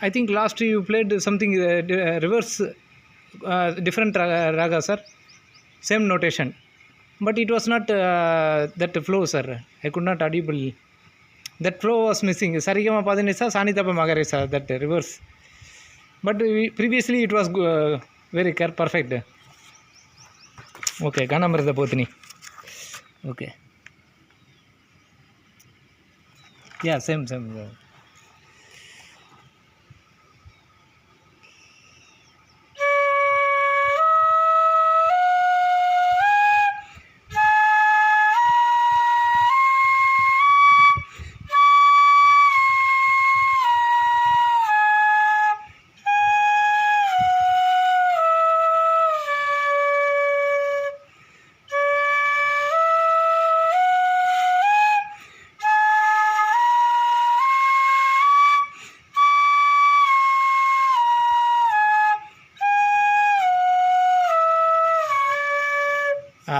I think last you played something reverse, different raga, sir. Same notation, but it was not that flow, sir. I could not audible. That flow was missing. Sarigama Padanisa, Sanitapa Magaresa, that reverse. But previously it was very perfect. Okay, Ganamrita Potini. Okay. Yeah, same.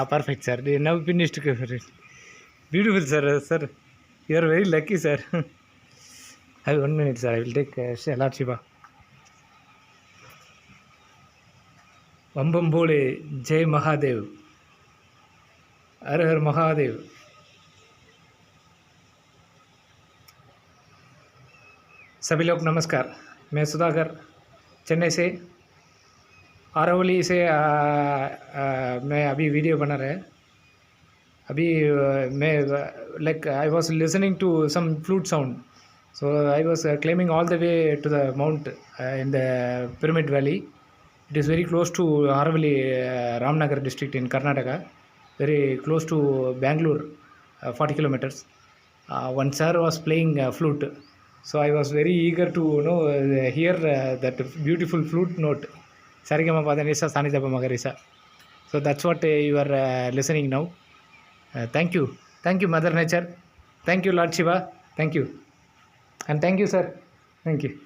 Perfect, sir. They now finished. Beautiful, sir. Sir, you are very lucky, sir. Have 1 minute, sir. I will take Lord Shiva. Bam Bole, Jai Mahadev. Har Har Mahadev. सभी लोग नमस्कार. मैं सुधाकर चेन्नई से आरावली से मैं अभी video बना रहा है. अभी मैं like I was listening to some flute sound, so I was climbing all the way to the mount in the Pyramid Valley. It is very close to Aravali, Ramnagar district in Karnataka, very close to Bangalore, 40 kilometers. One sir was playing flute, so I was very eager to hear that beautiful flute note. Sarigama Padanisa, Sanitapa Magarisa. So that's what you are listening now. Thank you. Thank you, Mother Nature. Thank you, Lord Shiva. Thank you. And thank you, sir. Thank you.